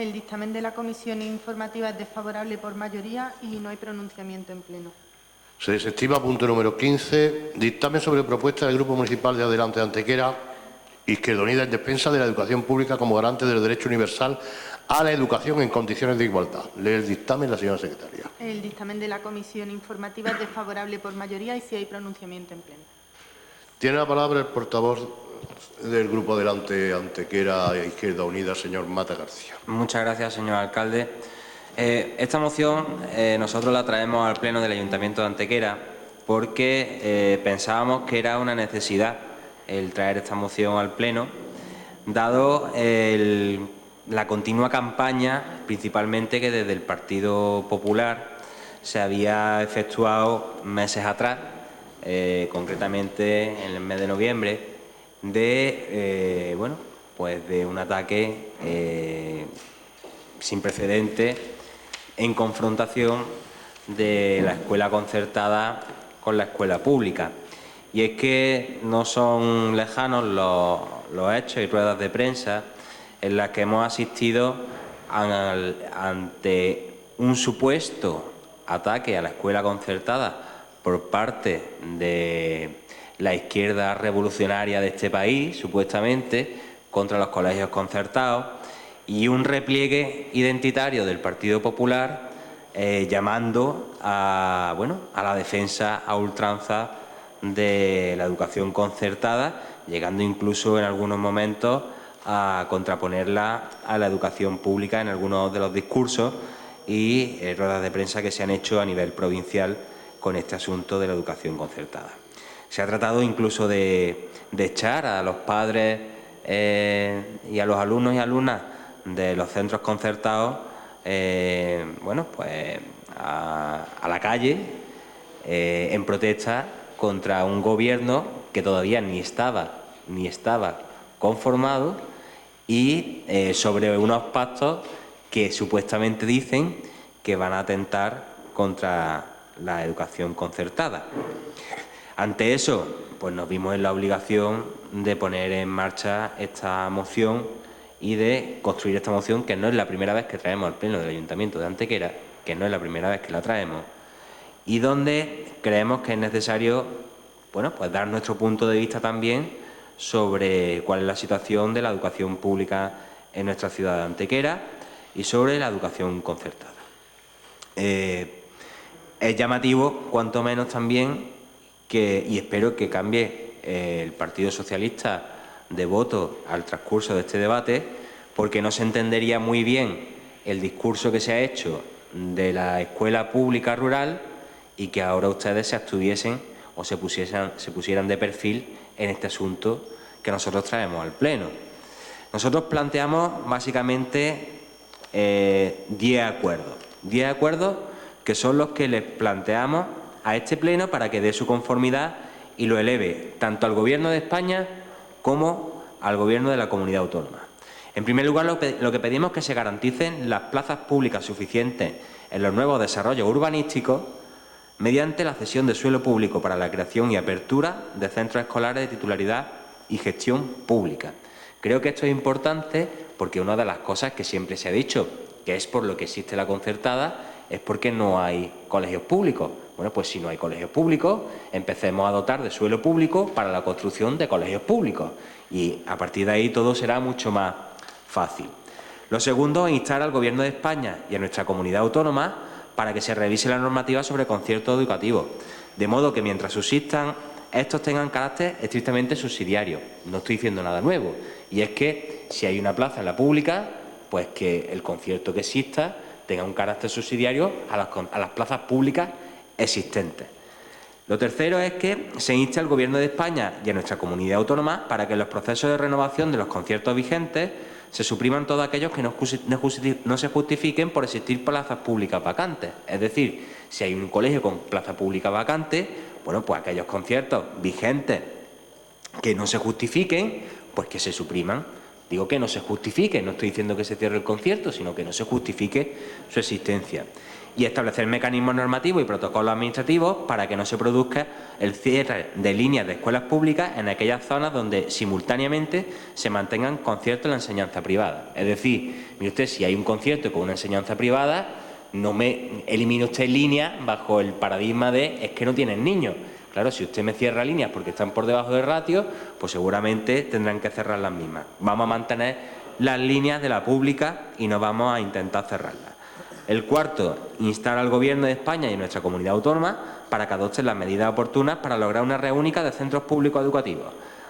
El dictamen de la comisión informativa es desfavorable por mayoría y no hay pronunciamiento en pleno. Se desestima. Punto número 15. Dictamen sobre propuesta del Grupo Municipal de Adelante de Antequera, Izquierda Unida, en defensa de la educación pública como garante del derecho universal a la educación en condiciones de igualdad. Lee el dictamen la señora secretaria. El dictamen de la comisión informativa es desfavorable por mayoría y sí hay pronunciamiento en pleno. Tiene la palabra el portavoz del Grupo Adelante Antequera e Izquierda Unida, señor Mata García. Muchas gracias, señor alcalde. Esta moción nosotros la traemos al Pleno del Ayuntamiento de Antequera porque pensábamos que era una necesidad el traer esta moción al Pleno, dado la continua campaña, principalmente que desde el Partido Popular se había efectuado meses atrás, concretamente en el mes de noviembre, de un ataque sin precedentes en confrontación de la escuela concertada con la escuela pública. Y es que no son lejanos los hechos y ruedas de prensa en las que hemos asistido ante un supuesto ataque a la escuela concertada por parte de la izquierda revolucionaria de este país, supuestamente, contra los colegios concertados, y un repliegue identitario del Partido Popular llamando a la defensa a ultranza de la educación concertada, llegando incluso en algunos momentos a contraponerla a la educación pública en algunos de los discursos y ruedas de prensa que se han hecho a nivel provincial con este asunto de la educación concertada. Se ha tratado incluso de echar a los padres y a los alumnos y alumnas de los centros concertados a la calle en protesta contra un gobierno que todavía ni estaba conformado y sobre unos pactos que supuestamente dicen que van a atentar contra la educación concertada. Ante eso, pues nos vimos en la obligación de poner en marcha esta moción y de construir esta moción, que no es la primera vez que traemos al Pleno del Ayuntamiento de Antequera, que no es la primera vez que la traemos, y donde creemos que es necesario dar nuestro punto de vista también sobre cuál es la situación de la educación pública en nuestra ciudad de Antequera y sobre la educación concertada. Es llamativo, cuanto menos también, y espero que cambie el Partido Socialista de voto al transcurso de este debate, porque no se entendería muy bien el discurso que se ha hecho de la escuela pública rural y que ahora ustedes se abstuviesen o se pusieran de perfil en este asunto que nosotros traemos al Pleno. Nosotros planteamos básicamente 10 acuerdos que son los que les planteamos a este Pleno para que dé su conformidad y lo eleve tanto al Gobierno de España como al Gobierno de la Comunidad Autónoma. En primer lugar, lo que pedimos es que se garanticen las plazas públicas suficientes en los nuevos desarrollos urbanísticos mediante la cesión de suelo público para la creación y apertura de centros escolares de titularidad y gestión pública. Creo que esto es importante porque una de las cosas que siempre se ha dicho, que es por lo que existe la concertada, es porque no hay colegios públicos. Bueno, pues si no hay colegios públicos, empecemos a dotar de suelo público para la construcción de colegios públicos y a partir de ahí todo será mucho más fácil. Lo segundo es instar al Gobierno de España y a nuestra comunidad autónoma para que se revise la normativa sobre conciertos educativos, de modo que mientras subsistan, estos tengan carácter estrictamente subsidiario. No estoy diciendo nada nuevo, y es que si hay una plaza en la pública, pues que el concierto que exista tenga un carácter subsidiario a las plazas públicas existentes. Lo tercero es que se inste al Gobierno de España y a nuestra comunidad autónoma para que en los procesos de renovación de los conciertos vigentes se supriman todos aquellos que no se justifiquen por existir plazas públicas vacantes. Es decir, si hay un colegio con plaza pública vacante, pues aquellos conciertos vigentes que no se justifiquen, pues que se supriman, Digo que no se justifique, no estoy diciendo que se cierre el concierto, sino que no se justifique su existencia. Y establecer mecanismos normativos y protocolos administrativos para que no se produzca el cierre de líneas de escuelas públicas en aquellas zonas donde simultáneamente se mantengan conciertos en la enseñanza privada. Es decir, mire usted, si hay un concierto con una enseñanza privada, no me elimine usted líneas bajo el paradigma de es que no tienen niños. Claro, si usted me cierra líneas porque están por debajo del ratio, pues seguramente tendrán que cerrar las mismas. Vamos a mantener las líneas de la pública y no vamos a intentar cerrarlas. El cuarto, instar al Gobierno de España y a nuestra comunidad autónoma para que adopten las medidas oportunas para lograr una red única de centros públicos educativos,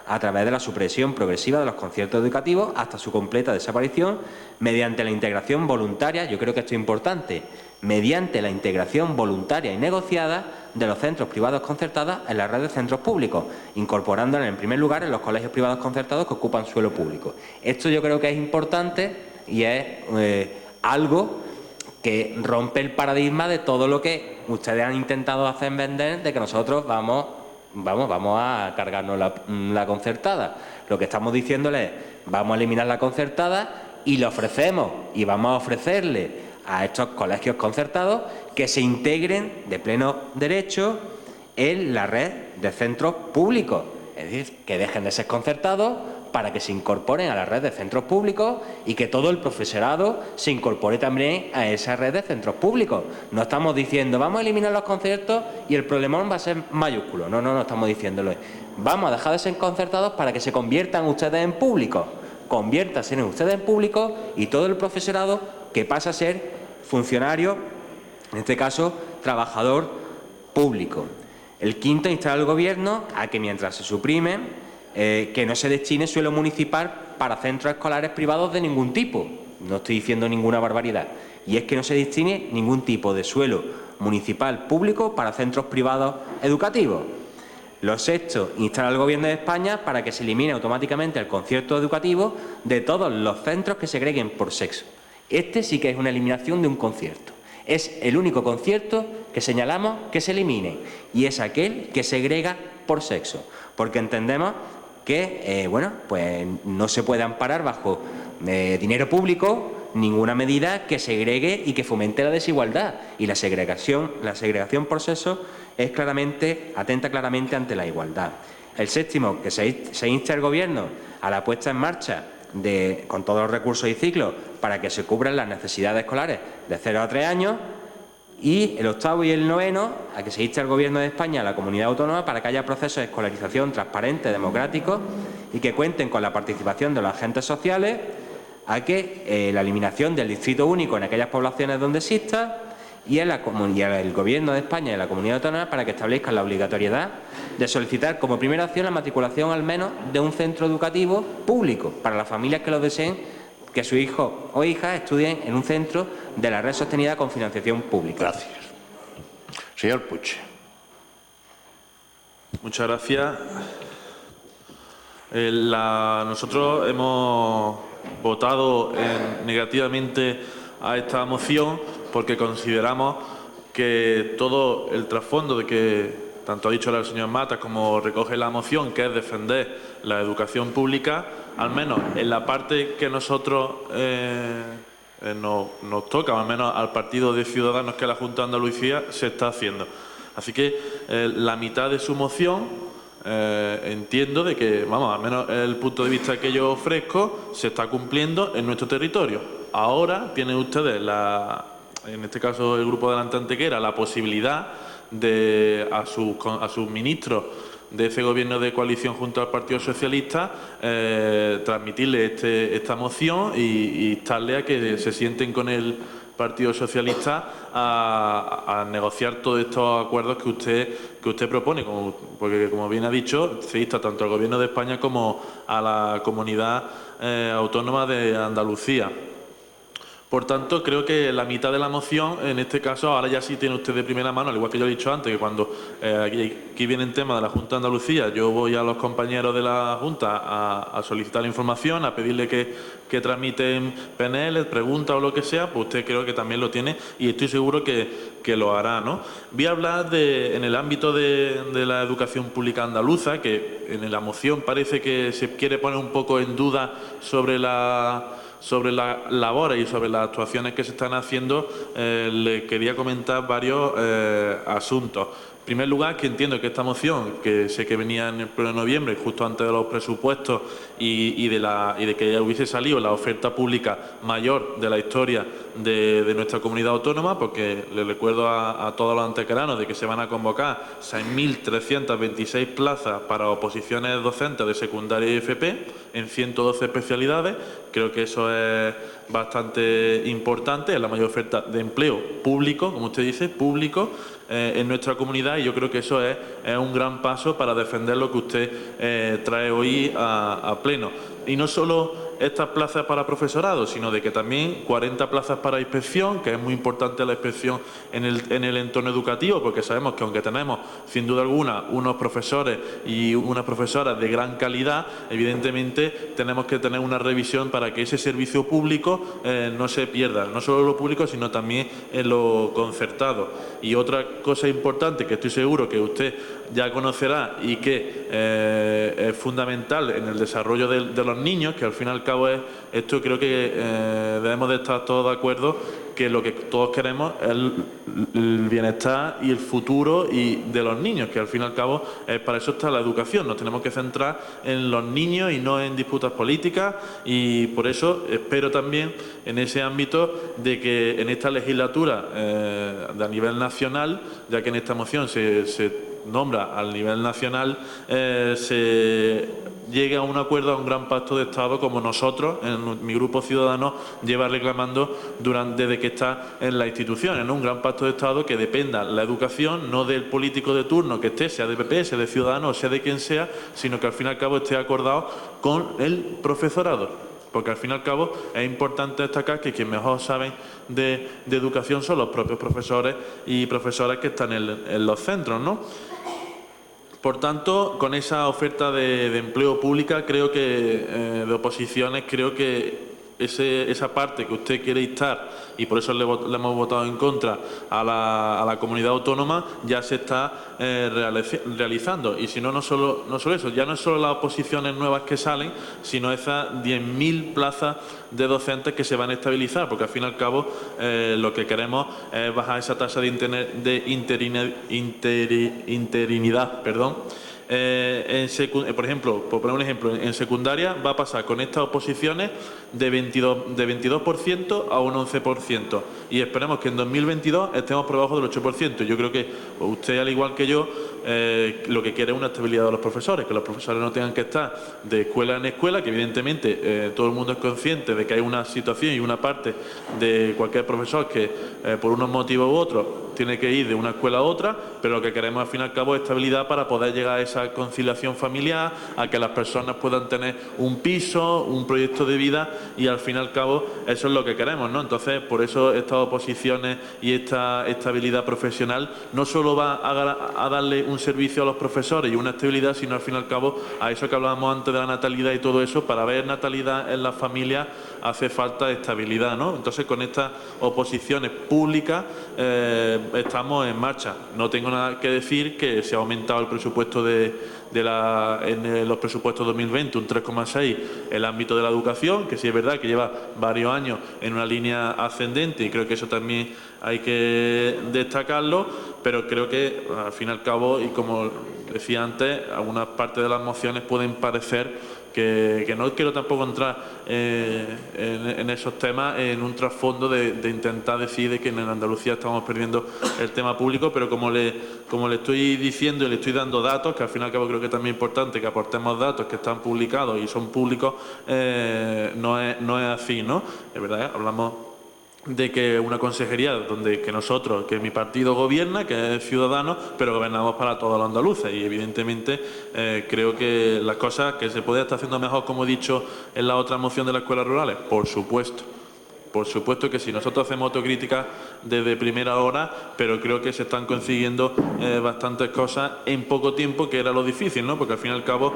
a través de la supresión progresiva de los conciertos educativos hasta su completa desaparición, mediante la integración voluntaria, yo creo que esto es importante, mediante la integración voluntaria y negociada de los centros privados concertados en la red de centros públicos, incorporándolos en primer lugar en los colegios privados concertados que ocupan suelo público. Esto yo creo que es importante y es algo que rompe el paradigma de todo lo que ustedes han intentado hacer vender, de que nosotros vamos a cargarnos la concertada. Lo que estamos diciéndole es, vamos a eliminar la concertada y le ofrecemos, y vamos a ofrecerle a estos colegios concertados que se integren de pleno derecho en la red de centros públicos. Es decir, que dejen de ser concertados para que se incorporen a la red de centros públicos y que todo el profesorado se incorpore también a esa red de centros públicos. No estamos diciendo, vamos a eliminar los conciertos y el problemón va a ser mayúsculo. No estamos diciéndolo. Vamos a dejar de ser concertados para que se conviertan ustedes en públicos. Conviértanse en ustedes en públicos y todo el profesorado que pasa a ser funcionario, en este caso, trabajador público. El quinto, instar al Gobierno a que mientras se suprimen, que no se destine suelo municipal para centros escolares privados de ningún tipo. No estoy diciendo ninguna barbaridad. Y es que no se destine ningún tipo de suelo municipal público para centros privados educativos. Lo sexto, instar al Gobierno de España para que se elimine automáticamente el concierto educativo de todos los centros que segreguen por sexo. Este sí que es una eliminación de un concierto. Es el único concierto que señalamos que se elimine y es aquel que segrega por sexo, porque entendemos que pues no se puede amparar bajo dinero público ninguna medida que segregue y que fomente la desigualdad, y la segregación por sexo atenta claramente ante la igualdad. El séptimo, que se inste al Gobierno a la puesta en marcha con todos los recursos y ciclos para que se cubran las necesidades escolares de 0 a 3 años. Y el octavo y el noveno, a que se inste al Gobierno de España y a la comunidad autónoma para que haya procesos de escolarización transparentes, democráticos y que cuenten con la participación de los agentes sociales, a que la eliminación del distrito único en aquellas poblaciones donde exista y al Gobierno de España y a la comunidad autónoma para que establezcan la obligatoriedad de solicitar como primera opción la matriculación al menos de un centro educativo público para las familias que lo deseen, que su hijo o hija estudien en un centro de la red sostenida con financiación pública. Gracias. Señor Puig. Muchas gracias. Nosotros hemos votado negativamente a esta moción porque consideramos que todo el trasfondo de que tanto ha dicho el señor Matas como recoge la moción, que es defender la educación pública, al menos en la parte que nosotros nos toca, al menos al Partido de Ciudadanos, que es la Junta de Andalucía, se está haciendo. Así que la mitad de su moción entiendo de que, al menos el punto de vista que yo ofrezco, se está cumpliendo en nuestro territorio. Ahora tienen ustedes, en este caso el Grupo Adelante Antequera, la posibilidad de a sus ministros de ese gobierno de coalición junto al Partido Socialista transmitirle esta moción y instarle a que se sienten con el Partido Socialista a negociar todos estos acuerdos que usted propone, porque como bien ha dicho, se insta tanto al Gobierno de España como a la comunidad autónoma de Andalucía. Por tanto, creo que la mitad de la moción, en este caso, ahora ya sí tiene usted de primera mano, al igual que yo he dicho antes, que cuando aquí viene el tema de la Junta de Andalucía, yo voy a los compañeros de la Junta a solicitar la información, a pedirle que tramiten PNL, preguntas o lo que sea, pues usted creo que también lo tiene y estoy seguro que lo hará, ¿no? Voy a hablar en el ámbito de la educación pública andaluza, que en la moción parece que se quiere poner un poco en duda sobre las labores y sobre las actuaciones que se están haciendo. Le quería comentar varios asuntos. En primer lugar, que entiendo que esta moción, que sé que venía en el pleno de noviembre, justo antes de los presupuestos y de que ya hubiese salido la oferta pública mayor de la historia de nuestra comunidad autónoma, porque le recuerdo a todos los antequeranos de que se van a convocar 6.326 plazas para oposiciones docentes de secundaria y FP en 112 especialidades. Creo que eso es bastante importante, es la mayor oferta de empleo público, como usted dice, público, en nuestra comunidad, y yo creo que eso es un gran paso para defender lo que usted trae hoy a pleno. Y no solo estas plazas para profesorado, sino de que también 40 plazas para inspección, que es muy importante la inspección en el entorno educativo, porque sabemos que aunque tenemos, sin duda alguna, unos profesores y unas profesoras de gran calidad, evidentemente tenemos que tener una revisión para que ese servicio público no se pierda, no solo en lo público, sino también en lo concertado. Y otra cosa importante que estoy seguro que usted ya conocerá y que es fundamental en el desarrollo de los niños, que al fin y al cabo es esto, creo que debemos de estar todos de acuerdo que lo que todos queremos es el bienestar y el futuro de los niños, que al fin y al cabo para eso está la educación. Nos tenemos que centrar en los niños y no en disputas políticas, y por eso espero también en ese ámbito de que en esta legislatura a nivel nacional, ya que en esta moción se nombra al nivel nacional, se llegue a un acuerdo, a un gran pacto de Estado, como nosotros, en mi grupo Ciudadanos, lleva reclamando desde que está en las instituciones, ¿no? Un gran pacto de Estado que dependa la educación, no del político de turno que esté, sea de PP, sea de Ciudadanos, sea de quien sea, sino que al fin y al cabo esté acordado con el profesorado. Porque al fin y al cabo es importante destacar que quienes mejor saben de educación son los propios profesores y profesoras que están en los centros, ¿no? Por tanto, con esa oferta de empleo pública, creo que de oposiciones, creo que esa parte que usted quiere instar, y por eso le hemos votado en contra a la comunidad autónoma, ya se está realizando. Y si no solo eso, ya no es solo las oposiciones nuevas que salen, sino esas 10.000 plazas de docentes que se van a estabilizar, porque al fin y al cabo lo que queremos es bajar esa tasa de interinidad. Por ejemplo, por poner un ejemplo, en secundaria va a pasar con estas oposiciones de 22% a un 11%, y esperemos que en 2022 estemos por debajo del 8%. Yo creo que usted, al igual que yo, lo que quiere es una estabilidad de los profesores, que los profesores no tengan que estar de escuela en escuela, que evidentemente todo el mundo es consciente de que hay una situación y una parte de cualquier profesor que por unos motivos u otros tiene que ir de una escuela a otra, pero lo que queremos al fin y al cabo es estabilidad para poder llegar a esa conciliación familiar, a que las personas puedan tener un piso, un proyecto de vida, y al fin y al cabo eso es lo que queremos, ¿no? Entonces, por eso estas oposiciones y esta estabilidad profesional no solo va a darle un servicio a los profesores y una estabilidad, sino al fin y al cabo a eso que hablábamos antes de la natalidad y todo eso. Para ver natalidad en las familias hace falta estabilidad, ¿no? Entonces, con estas oposiciones públicas estamos en marcha. No tengo nada que decir que se ha aumentado el presupuesto en los presupuestos 2020 un 3,6 el ámbito de la educación, que sí es verdad que lleva varios años en una línea ascendente, y creo que eso también hay que destacarlo, pero creo que al fin y al cabo, y como decía antes, algunas partes de las mociones pueden parecer que no quiero tampoco entrar en esos temas, en un trasfondo de intentar decir de que en Andalucía estamos perdiendo el tema público, pero como le estoy diciendo y le estoy dando datos, que al fin y al cabo creo que también es importante que aportemos datos que están publicados y son públicos, no es así, ¿no? Es verdad, hablamos de que una consejería que mi partido gobierna, que es Ciudadanos, pero gobernamos para todos los andaluces, y evidentemente creo que las cosas que se puede estar haciendo mejor, como he dicho en la otra moción de las escuelas rurales, por supuesto, por supuesto que sí, nosotros hacemos autocrítica desde primera hora, pero creo que se están consiguiendo bastantes cosas en poco tiempo, que era lo difícil, ¿no? Porque al fin y al cabo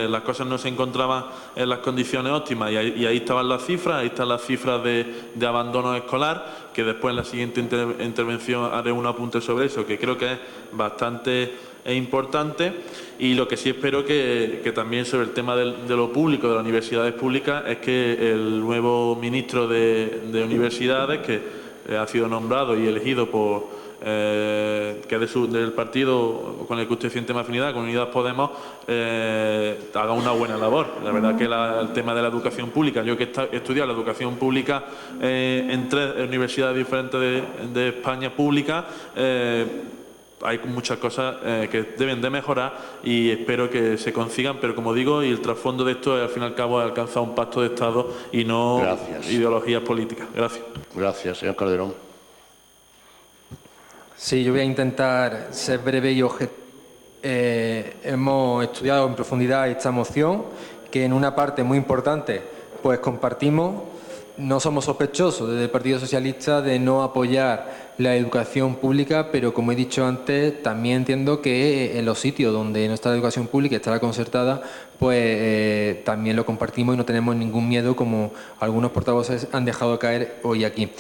las cosas no se encontraban en las condiciones óptimas y ahí estaban las cifras, ahí están las cifras de abandono escolar, que después en la siguiente intervención haré un apunte sobre eso, que creo que es bastante importante. Y lo que sí espero que también sobre el tema de lo público, de las universidades públicas, es que el nuevo ministro de Universidades, que ha sido nombrado y elegido por que es del partido con el que usted siente más afinidad, con Unidas Podemos, haga una buena labor. La verdad que el tema de la educación pública, yo que he estudiado la educación pública en 3 universidades diferentes de España públicas, hay muchas cosas que deben de mejorar y espero que se consigan, pero como digo, y el trasfondo de esto es al fin y al cabo alcanzar un pacto de Estado y no ideologías políticas. Gracias. Gracias, señor Calderón. Sí, yo voy a intentar ser breve y objetivo. Hemos estudiado en profundidad esta moción, que en una parte muy importante pues compartimos. No somos sospechosos desde el Partido Socialista de no apoyar la educación pública, pero como he dicho antes, también entiendo que en los sitios donde no está la educación pública y está la concertada, pues también lo compartimos y no tenemos ningún miedo, como algunos portavoces han dejado caer hoy aquí.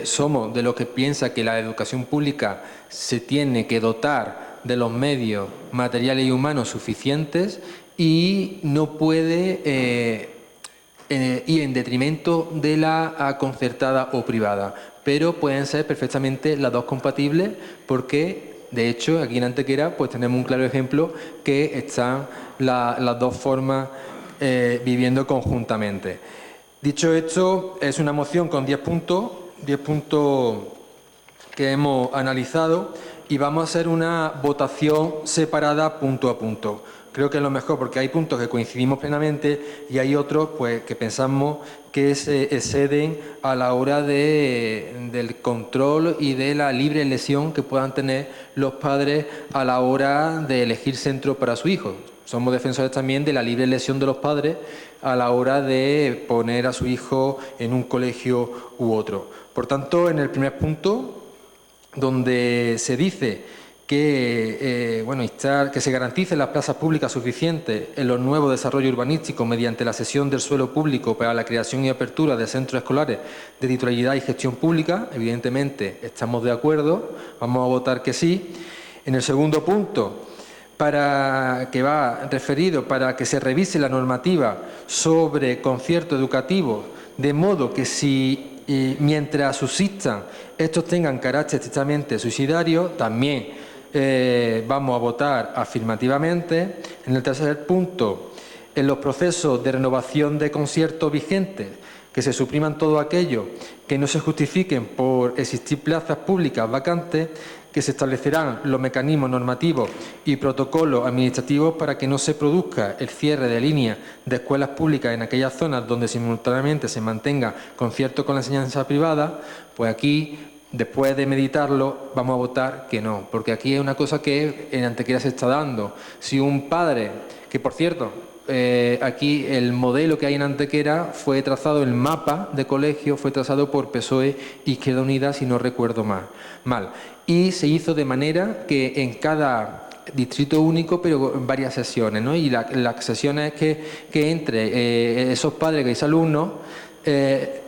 Somos de los que piensa que la educación pública se tiene que dotar de los medios materiales y humanos suficientes y no puede ir en detrimento de la concertada o privada, pero pueden ser perfectamente las dos compatibles porque, de hecho, aquí en Antequera pues tenemos un claro ejemplo que están las dos formas viviendo conjuntamente. Dicho esto, es una moción con 10 puntos que hemos analizado y vamos a hacer una votación separada punto a punto. Creo que es lo mejor porque hay puntos que coincidimos plenamente y hay otros pues, que pensamos que se exceden a la hora del control y de la libre elección que puedan tener los padres a la hora de elegir centro para su hijo. Somos defensores también de la libre elección de los padres a la hora de poner a su hijo en un colegio u otro. Por tanto, en el primer punto, donde se dice que, que se garanticen las plazas públicas suficientes en los nuevos desarrollos urbanísticos mediante la cesión del suelo público para la creación y apertura de centros escolares de titularidad y gestión pública, evidentemente estamos de acuerdo, vamos a votar que sí. En el segundo punto, que va referido para que se revise la normativa sobre concierto educativo, de modo que mientras subsistan estos tengan carácter estrictamente subsidiario, también vamos a votar afirmativamente. En el tercer punto, en los procesos de renovación de conciertos vigentes, que se supriman todo aquello que no se justifiquen por existir plazas públicas vacantes, que se establecerán los mecanismos normativos y protocolos administrativos para que no se produzca el cierre de líneas de escuelas públicas en aquellas zonas donde simultáneamente se mantenga concierto con la enseñanza privada. Pues aquí, después de meditarlo, vamos a votar que no, porque aquí hay una cosa que en Antequera se está dando. Si un padre, que por cierto, aquí el modelo que hay en Antequera fue trazado, el mapa de colegio fue trazado por PSOE y Izquierda Unida, si no recuerdo mal. Y se hizo de manera que en cada distrito único, pero en varias sesiones, ¿no? Y las sesiones es que entre esos padres que esos alumnos,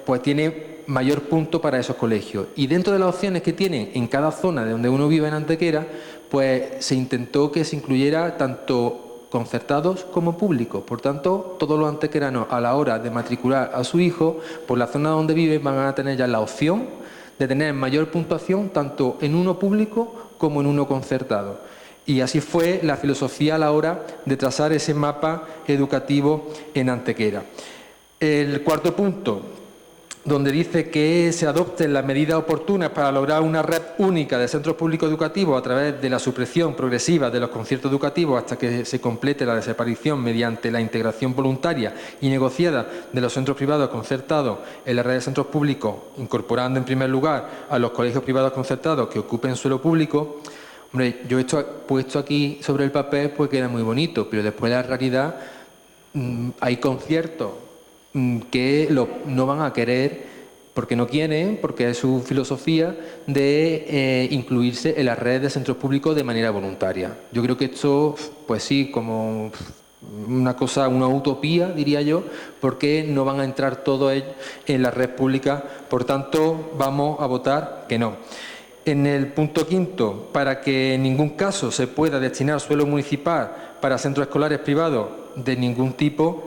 pues tiene mayor punto para esos colegios. Y dentro de las opciones que tienen en cada zona de donde uno vive en Antequera, pues se intentó que se incluyera tanto concertados como públicos. Por tanto, todos los antequeranos a la hora de matricular a su hijo, por la zona donde viven, van a tener ya la opción de tener mayor puntuación tanto en uno público como en uno concertado. Y así fue la filosofía a la hora de trazar ese mapa educativo en Antequera. El cuarto punto, donde dice que se adopten las medidas oportunas para lograr una red única de centros públicos educativos a través de la supresión progresiva de los conciertos educativos hasta que se complete la desaparición mediante la integración voluntaria y negociada de los centros privados concertados en la red de centros públicos, incorporando en primer lugar a los colegios privados concertados que ocupen suelo público. Hombre, yo esto puesto aquí sobre el papel pues queda muy bonito, pero después la realidad hay conciertos que no van a querer porque no quieren, porque es su filosofía de incluirse en las redes de centros públicos de manera voluntaria. Yo creo que esto, pues sí, como una cosa, una utopía, diría yo, porque no van a entrar todos ellos en la red pública, por tanto, vamos a votar que no. En el punto quinto, para que en ningún caso se pueda destinar suelo municipal para centros escolares privados de ningún tipo,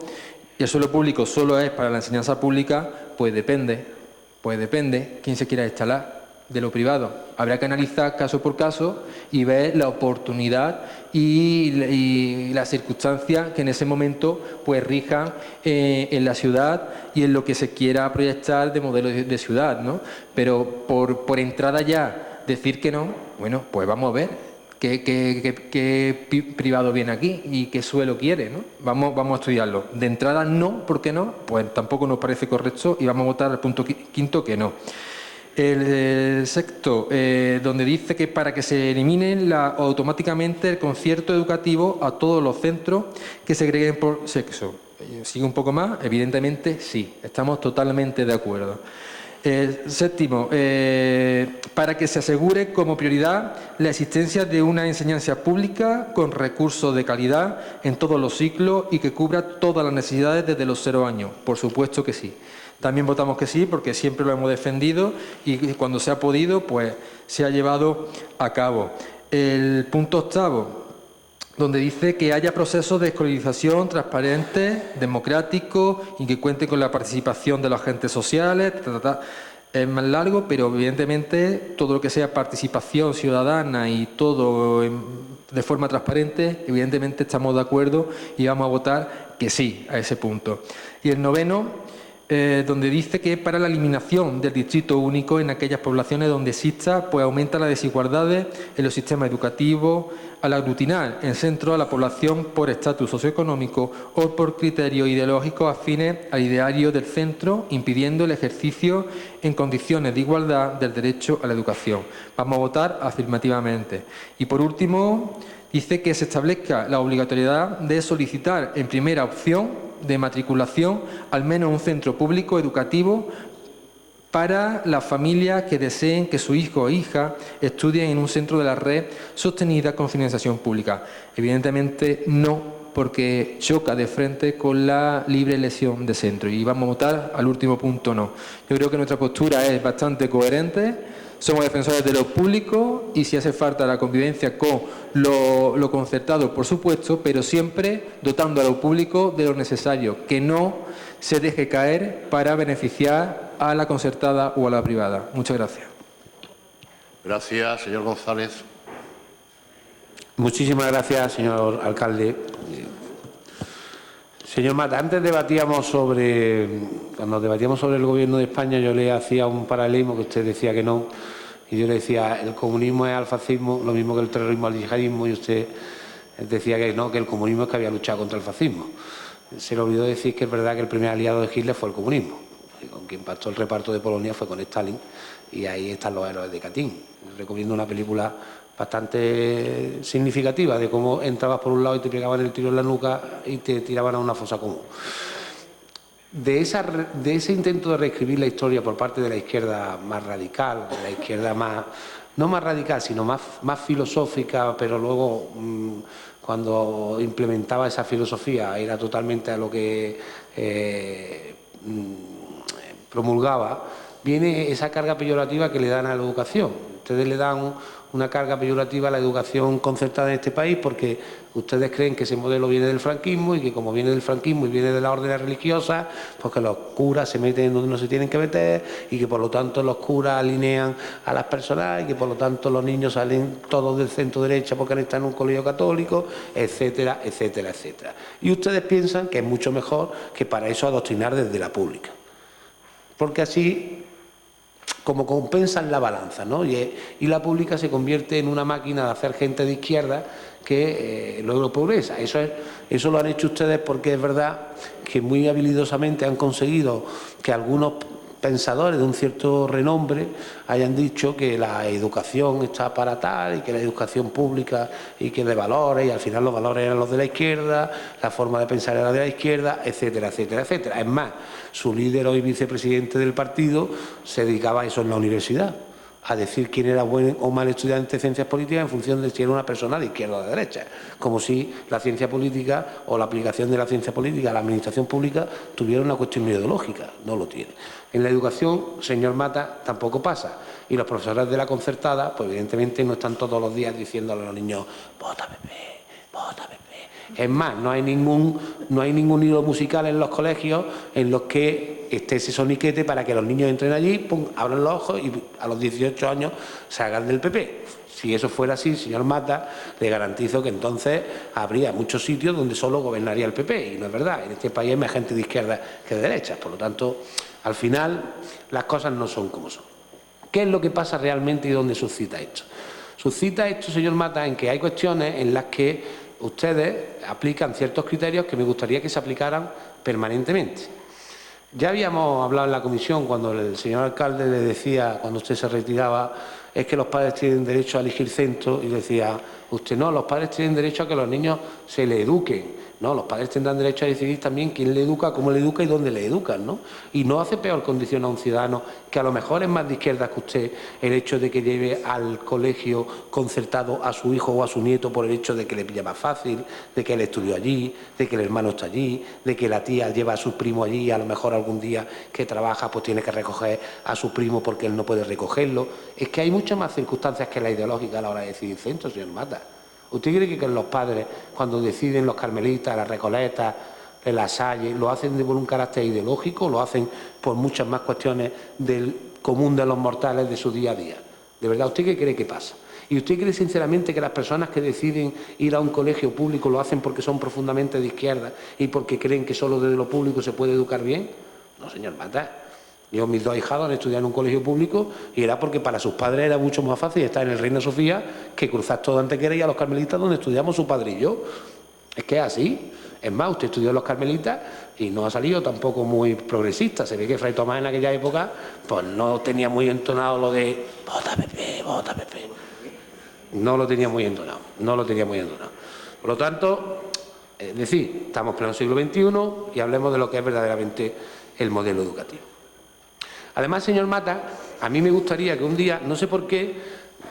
y el suelo público solo es para la enseñanza pública, pues depende quién se quiera instalar de lo privado. Habrá que analizar caso por caso y ver la oportunidad y las circunstancias que en ese momento pues rijan en la ciudad y en lo que se quiera proyectar de modelo de ciudad, ¿no? Pero por entrada ya decir que no, bueno, pues vamos a ver qué privado viene aquí y qué suelo quiere, ¿no? Vamos a estudiarlo. De entrada no, ¿por qué no? Pues tampoco nos parece correcto y vamos a votar al punto quinto que no. El sexto, donde dice que para que se elimine automáticamente el concierto educativo a todos los centros que segreguen por sexo. Sigue un poco más, evidentemente sí, estamos totalmente de acuerdo. Séptimo, para que se asegure como prioridad la existencia de una enseñanza pública con recursos de calidad en todos los ciclos y que cubra todas las necesidades desde los 0 años. Por supuesto que sí. También votamos que sí porque siempre lo hemos defendido y cuando se ha podido, pues se ha llevado a cabo. El punto octavo, donde dice que haya procesos de escolarización transparentes, democráticos y que cuente con la participación de los agentes sociales. Es más largo, pero evidentemente todo lo que sea participación ciudadana y todo de forma transparente, evidentemente estamos de acuerdo y vamos a votar que sí a ese punto. Y el noveno, donde dice que para la eliminación del distrito único en aquellas poblaciones donde exista, pues aumenta las desigualdades en los sistemas educativos al aglutinar en centro a la población por estatus socioeconómico o por criterios ideológicos afines al ideario del centro, impidiendo el ejercicio en condiciones de igualdad del derecho a la educación. Vamos a votar afirmativamente. Y por último, dice que se establezca la obligatoriedad de solicitar en primera opción de matriculación al menos un centro público educativo para las familias que deseen que su hijo o hija estudien en un centro de la red sostenida con financiación pública. Evidentemente no, porque choca de frente con la libre elección de centro. Y vamos a votar al último punto no. Yo creo que nuestra postura es bastante coherente. Somos defensores de lo público y si hace falta la convivencia con lo concertado, por supuesto, pero siempre dotando a lo público de lo necesario, que no se deje caer para beneficiar a la concertada o a la privada. Muchas gracias. Gracias, señor González. Muchísimas gracias, señor alcalde. Señor Mata, antes cuando debatíamos sobre el Gobierno de España, yo le hacía un paralelismo que usted decía que no, y yo le decía, el comunismo es al fascismo, lo mismo que el terrorismo al yihadismo, y usted decía que no, que el comunismo es que había luchado contra el fascismo. Se le olvidó decir que es verdad que el primer aliado de Hitler fue el comunismo, y con quien pactó el reparto de Polonia fue con Stalin, y ahí están los héroes de Katyn. Recomiendo una película bastante significativa de cómo entrabas por un lado y te pegaban el tiro en la nuca y te tiraban a una fosa común. De ese intento de reescribir la historia por parte de la izquierda más radical, de la izquierda más, no más radical, sino más filosófica, pero luego cuando implementaba esa filosofía era totalmente a lo que promulgaba, viene esa carga peyorativa que le dan a la educación. Ustedes le dan una carga peyorativa a la educación concertada en este país porque ustedes creen que ese modelo viene del franquismo y que como viene del franquismo y viene de las órdenes religiosas, pues que los curas se meten en donde no se tienen que meter y que por lo tanto los curas alinean a las personas y que por lo tanto los niños salen todos del centro derecha porque están en un colegio católico, etcétera, etcétera, etcétera. Y ustedes piensan que es mucho mejor que para eso adoctrinar desde la pública. Porque así como compensan la balanza, ¿no? Y la pública se convierte en una máquina de hacer gente de izquierda que luego progresa. Eso lo han hecho ustedes porque es verdad que muy habilidosamente han conseguido que algunos pensadores de un cierto renombre hayan dicho que la educación está para tal y que la educación pública y que de valores, y al final los valores eran los de la izquierda, la forma de pensar era de la izquierda, etcétera, etcétera, etcétera. Es más, su líder hoy vicepresidente del partido se dedicaba a eso en la universidad, a decir quién era buen o mal estudiante de ciencias políticas en función de si era una persona de izquierda o de derecha, como si la ciencia política o la aplicación de la ciencia política a la administración pública tuviera una cuestión ideológica. No lo tiene. En la educación, señor Mata, tampoco pasa. Y los profesores de la concertada, pues evidentemente no están todos los días diciéndole a los niños «Vota PP, vota PP». Es más, no hay ningún hilo musical en los colegios en los que esté ese soniquete para que los niños entren allí, pum, abran los ojos y a los 18 años se hagan del PP. Si eso fuera así, señor Mata, le garantizo que entonces habría muchos sitios donde solo gobernaría el PP. Y no es verdad, en este país hay más gente de izquierda que de derecha. Por lo tanto, al final, las cosas no son como son. ¿Qué es lo que pasa realmente y dónde suscita esto? Suscita esto, señor Mata, en que hay cuestiones en las que ustedes aplican ciertos criterios que me gustaría que se aplicaran permanentemente. Ya habíamos hablado en la comisión cuando el señor alcalde le decía, cuando usted se retiraba, es que los padres tienen derecho a elegir centro, y decía usted, no, los padres tienen derecho a que los niños se le eduquen. No, los padres tendrán derecho a decidir también quién le educa, cómo le educa y dónde le educan, ¿no? Y no hace peor condición a un ciudadano que a lo mejor es más de izquierda que usted el hecho de que lleve al colegio concertado a su hijo o a su nieto por el hecho de que le pilla más fácil, de que él estudió allí, de que el hermano está allí, de que la tía lleva a su primo allí y a lo mejor algún día que trabaja pues tiene que recoger a su primo porque él no puede recogerlo. Es que hay muchas más circunstancias que la ideológica a la hora de decidir centro, señor Mata. ¿Usted cree que los padres, cuando deciden los carmelitas, las recoletas, La Salle, lo hacen por un carácter ideológico, lo hacen por muchas más cuestiones del común de los mortales de su día a día? ¿De verdad usted qué cree que pasa? ¿Y usted cree sinceramente que las personas que deciden ir a un colegio público lo hacen porque son profundamente de izquierda y porque creen que solo desde lo público se puede educar bien? No, señor Mata. Yo, mis dos ahijados han estudiado en un colegio público y era porque para sus padres era mucho más fácil estar en el Reina Sofía que cruzar todo Antequera y a los Carmelitas donde estudiamos su padre y yo. Es que es así. Es más, usted estudió en los Carmelitas y no ha salido tampoco muy progresista. Se ve que Fray Tomás en aquella época pues no tenía muy entonado lo de vota PP, vota PP. No lo tenía muy entonado, no lo tenía muy entonado. Por lo tanto, es decir, estamos en pleno siglo XXI y hablemos de lo que es verdaderamente el modelo educativo. Además, señor Mata, a mí me gustaría que un día, no sé por qué,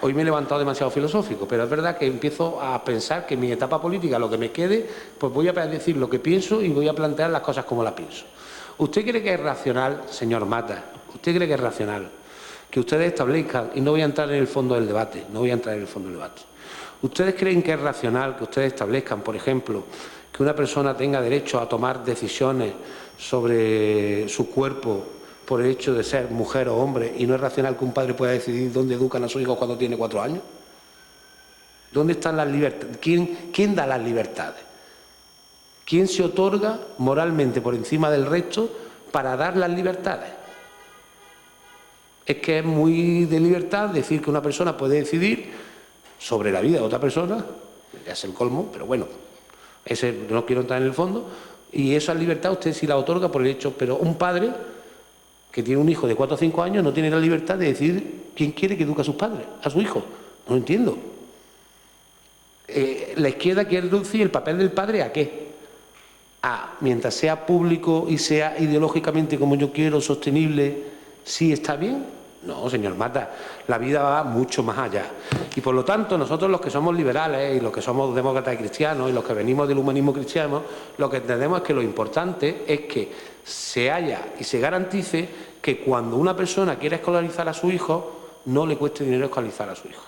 hoy me he levantado demasiado filosófico, pero es verdad que empiezo a pensar que en mi etapa política, lo que me quede, pues voy a decir lo que pienso y voy a plantear las cosas como las pienso. ¿Usted cree que es racional, señor Mata, usted cree que es racional que ustedes establezcan, y no voy a entrar en el fondo del debate, ¿ustedes creen que es racional que ustedes establezcan, por ejemplo, que una persona tenga derecho a tomar decisiones sobre su cuerpo por el hecho de ser mujer o hombre, y no es racional que un padre pueda decidir dónde educan a su hijo cuando tiene 4 años? ¿Dónde están las libertades? ¿Quién da las libertades? ¿Quién se otorga moralmente por encima del resto para dar las libertades? Es que es muy de libertad decir que una persona puede decidir sobre la vida de otra persona, ya es el colmo, pero bueno, ese no quiero entrar en el fondo, y esa libertad usted sí la otorga por el hecho, pero un padre que tiene un hijo de 4 o 5 años no tiene la libertad de decidir quién quiere que eduque a sus padres, a su hijo. No lo entiendo. La izquierda quiere reducir el papel del padre ¿a qué? A, mientras sea público y sea ideológicamente como yo quiero, sostenible, ¿sí está bien? No, señor Mata, la vida va mucho más allá. Y por lo tanto, nosotros los que somos liberales y los que somos demócratas y cristianos y los que venimos del humanismo cristiano, lo que entendemos es que lo importante es que se haya y se garantice que cuando una persona quiere escolarizar a su hijo, no le cueste dinero escolarizar a su hijo.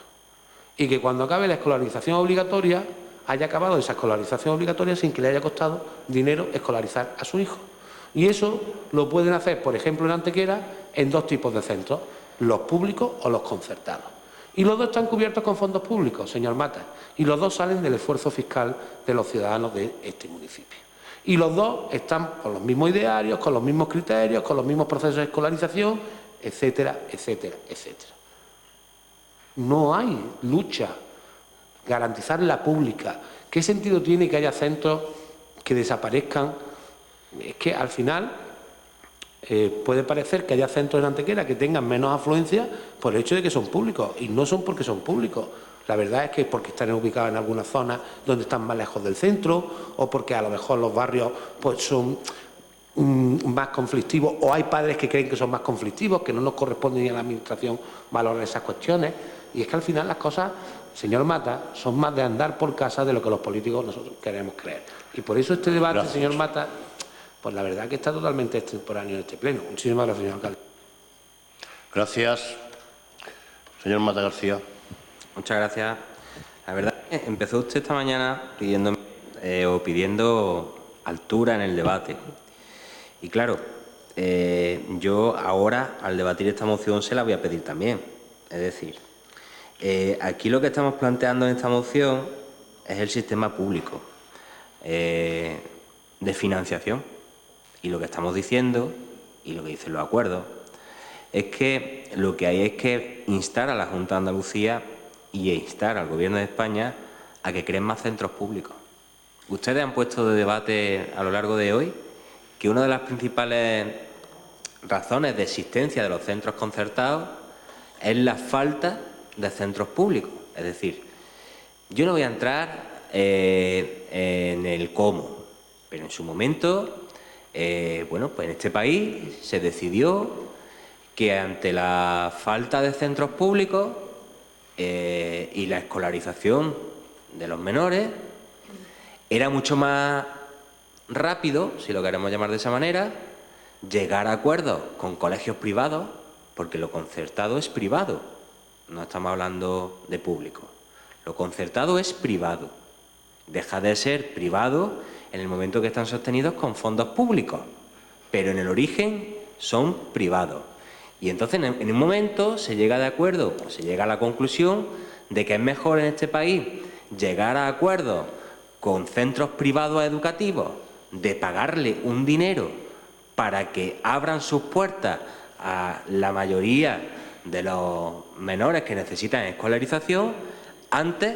Y que cuando acabe la escolarización obligatoria, haya acabado esa escolarización obligatoria sin que le haya costado dinero escolarizar a su hijo. Y eso lo pueden hacer, por ejemplo, en Antequera, en 2 tipos de centros, los públicos o los concertados. Y los 2 están cubiertos con fondos públicos, señor Mata, y los 2 salen del esfuerzo fiscal de los ciudadanos de este municipio. Y los 2 están con los mismos idearios, con los mismos criterios, con los mismos procesos de escolarización, etcétera, etcétera, etcétera. No hay lucha. Garantizar la pública. ¿Qué sentido tiene que haya centros que desaparezcan? Es que al final Puede parecer que haya centros en Antequera que tengan menos afluencia por el hecho de que son públicos, y no son porque son públicos. La verdad es que es porque están ubicados en algunas zonas donde están más lejos del centro, o porque a lo mejor los barrios pues son más conflictivos, o hay padres que creen que son más conflictivos, que no nos corresponde ni a la Administración valorar esas cuestiones. Y es que al final las cosas, señor Mata, son más de andar por casa de lo que los políticos nosotros queremos creer. Y por eso este debate, gracias, señor Mata, pues la verdad que está totalmente extemporáneo en este pleno. Muchísimas gracias, señor alcalde. Gracias. Señor Mata García. Muchas gracias. La verdad es que empezó usted esta mañana pidiendo altura en el debate. Y claro, yo ahora, al debatir esta moción, se la voy a pedir también. Es decir, aquí lo que estamos planteando en esta moción es el sistema público de financiación. Y lo que estamos diciendo, y lo que dicen los acuerdos, es que lo que hay es que instar a la Junta de Andalucía y instar al Gobierno de España a que creen más centros públicos. Ustedes han puesto de debate a lo largo de hoy que una de las principales razones de existencia de los centros concertados es la falta de centros públicos. Es decir, yo no voy a entrar en el cómo, pero en su momento, bueno, pues en este país se decidió que ante la falta de centros públicos y la escolarización de los menores, era mucho más rápido, si lo queremos llamar de esa manera, llegar a acuerdos con colegios privados, porque lo concertado es privado, no estamos hablando de público. Lo concertado es privado, deja de ser privado en el momento que están sostenidos con fondos públicos, pero en el origen son privados. Y entonces en un momento se llega de acuerdo, o se llega a la conclusión de que es mejor en este país llegar a acuerdos con centros privados educativos, de pagarle un dinero para que abran sus puertas a la mayoría de los menores que necesitan escolarización, antes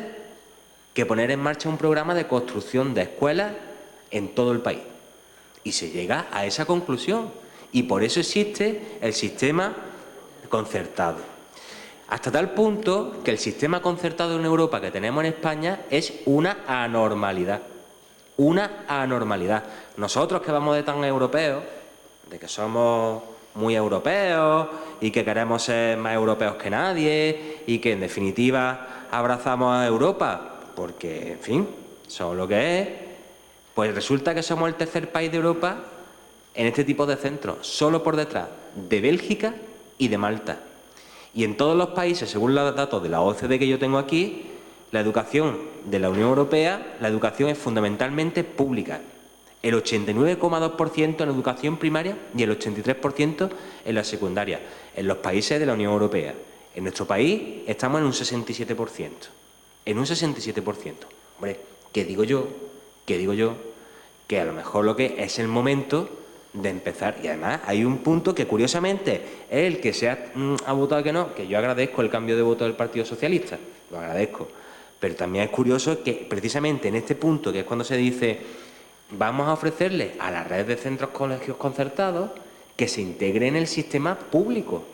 que poner en marcha un programa de construcción de escuelas en todo el país. Y se llega a esa conclusión. Y por eso existe el sistema concertado. Hasta tal punto que el sistema concertado en Europa que tenemos en España es una anormalidad. Una anormalidad. Nosotros que vamos de tan europeos, de que somos muy europeos y que queremos ser más europeos que nadie y que en definitiva abrazamos a Europa porque, en fin, somos lo que es, pues resulta que somos el tercer país de Europa en este tipo de centros, solo por detrás de Bélgica y de Malta. Y en todos los países, según los datos de la OCDE que yo tengo aquí, la educación de la Unión Europea, la educación es fundamentalmente pública. El 89,2% en educación primaria y el 83% en la secundaria, en los países de la Unión Europea. En nuestro país estamos en un 67%. En un 67%. Hombre, ¿qué digo yo? Que a lo mejor lo que es el momento de empezar. Y además hay un punto que curiosamente es el que se ha votado que no, que yo agradezco el cambio de voto del Partido Socialista, lo agradezco. Pero también es curioso que precisamente en este punto, que es cuando se dice vamos a ofrecerle a la red de centros colegios concertados que se integre en el sistema público,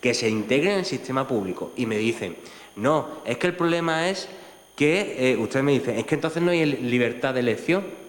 que se integre en el sistema público. Y me dicen, no, es que el problema es que, ustedes me dicen, es que entonces no hay libertad de elección.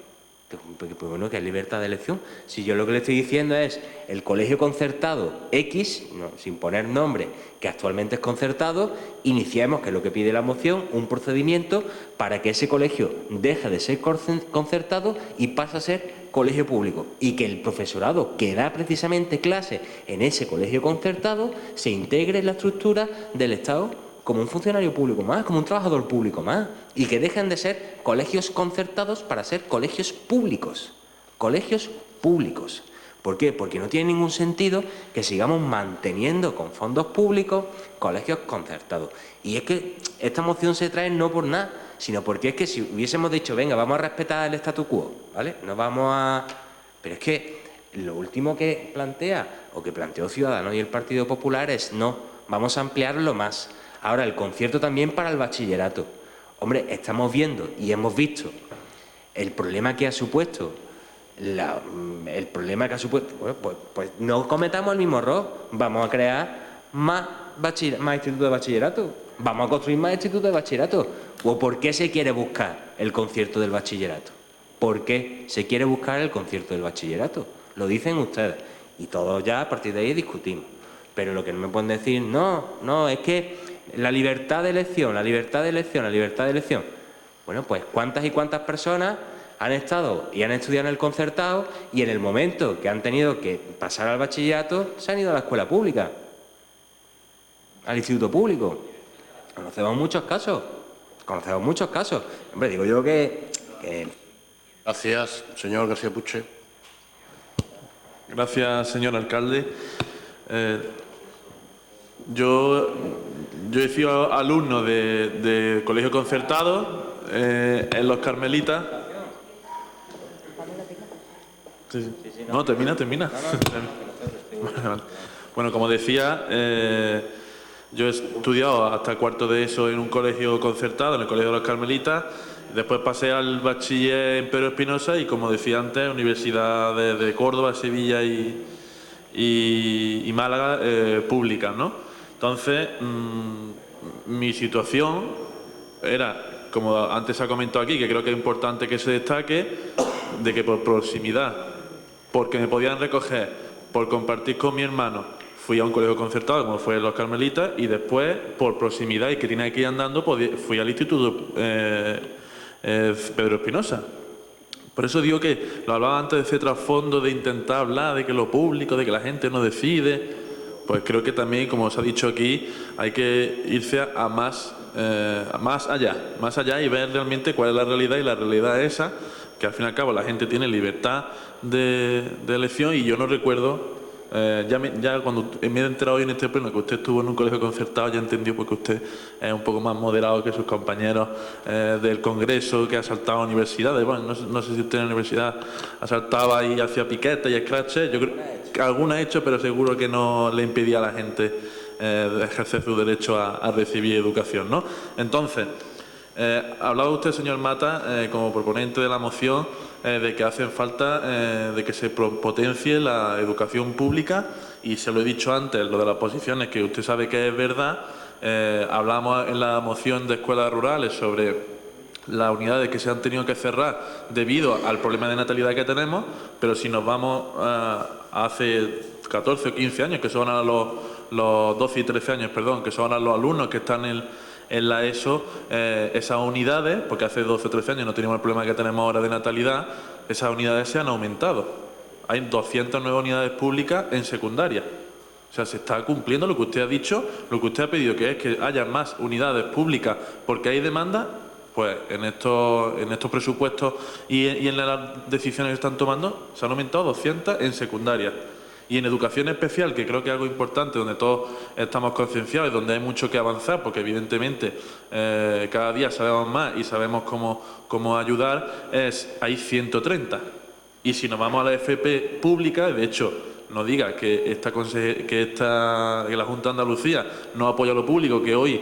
Pues bueno, que es libertad de elección. Si yo lo que le estoy diciendo es el colegio concertado X, no, sin poner nombre, que actualmente es concertado, iniciemos, que es lo que pide la moción, un procedimiento para que ese colegio deje de ser concertado y pase a ser colegio público. Y que el profesorado que da precisamente clase en ese colegio concertado se integre en la estructura del Estado como un funcionario público más, como un trabajador público más, y que dejen de ser colegios concertados para ser colegios públicos. Colegios públicos. ¿Por qué? Porque no tiene ningún sentido que sigamos manteniendo con fondos públicos colegios concertados. Y es que esta moción se trae no por nada, sino porque es que si hubiésemos dicho, venga, vamos a respetar el statu quo, ¿vale? No vamos a... Pero es que lo último que plantea, o que planteó Ciudadanos y el Partido Popular es, no, vamos a ampliarlo más. Ahora, el concierto también para el bachillerato. Hombre, estamos viendo y hemos visto el problema que ha supuesto el problema que ha supuesto, pues no cometamos el mismo error, vamos a crear más institutos de bachillerato, vamos a construir más institutos de bachillerato. ¿O por qué se quiere buscar el concierto del bachillerato? ¿Por qué se quiere buscar el concierto del bachillerato? Lo dicen ustedes y todos ya a partir de ahí discutimos. Pero lo que no me pueden decir, no, es que la libertad de elección, la libertad de elección, la libertad de elección. Bueno, pues cuántas y cuántas personas han estado y han estudiado en el concertado y en el momento que han tenido que pasar al bachillerato se han ido a la escuela pública, al instituto público. Conocemos muchos casos. Hombre, digo yo que... Gracias, señor García Puche. Gracias, señor alcalde. Yo he sido alumno de colegio concertado en los Carmelitas. Sí. No, termina. Bueno, como decía, yo he estudiado hasta cuarto de ESO en un colegio concertado, en el colegio de los Carmelitas. Después pasé al bachiller en Pedro Espinosa y, como decía antes, Universidad de Córdoba, Sevilla y Málaga públicas, ¿no? Entonces, mi situación era, como antes se ha comentado aquí, que creo que es importante que se destaque, de que por proximidad, porque me podían recoger, por compartir con mi hermano, fui a un colegio concertado, como fue los Carmelitas, y después, por proximidad y que tenía que ir andando, fui al instituto Pedro Espinosa. Por eso digo que lo hablaba antes de ese trasfondo de intentar hablar de que lo público, de que la gente no decide. Pues creo que también, como se ha dicho aquí, hay que irse a más allá y ver realmente cuál es la realidad, y la realidad es esa, que al fin y al cabo la gente tiene libertad de elección. Y yo no recuerdo, ya cuando me he enterado hoy en este pleno que usted estuvo en un colegio concertado, ya entendió porque usted es un poco más moderado que sus compañeros del Congreso, que asaltaba universidades. Bueno, no sé si usted en la universidad asaltaba y hacía piquetes y scratches. Yo creo que alguna ha hecho, pero seguro que no le impedía a la gente ejercer su derecho a recibir educación, ¿no? Entonces, hablaba usted, señor Mata, como proponente de la moción, de que hace falta de que se potencie la educación pública, y se lo he dicho antes, lo de las posiciones, que usted sabe que es verdad. Hablamos en la moción de escuelas rurales sobre las unidades que se han tenido que cerrar debido al problema de natalidad que tenemos, pero si nos vamos a hace 14 o 15 años, que son a los 12 y 13 años, perdón, que son a los alumnos que están en la ESO, esas unidades, porque hace 12 o 13 años no teníamos el problema que tenemos ahora de natalidad, esas unidades se han aumentado. Hay 200 nuevas unidades públicas en secundaria. O sea, se está cumpliendo lo que usted ha dicho, lo que usted ha pedido, que es que haya más unidades públicas porque hay demanda. Pues en estos presupuestos y en las decisiones que están tomando, se han aumentado 200 en secundaria. Y en educación especial, que creo que es algo importante, donde todos estamos concienciados y donde hay mucho que avanzar, porque evidentemente cada día sabemos más y sabemos cómo ayudar, hay 130. Y si nos vamos a la FP pública, de hecho, no diga que la Junta de Andalucía no apoya lo público, que hoy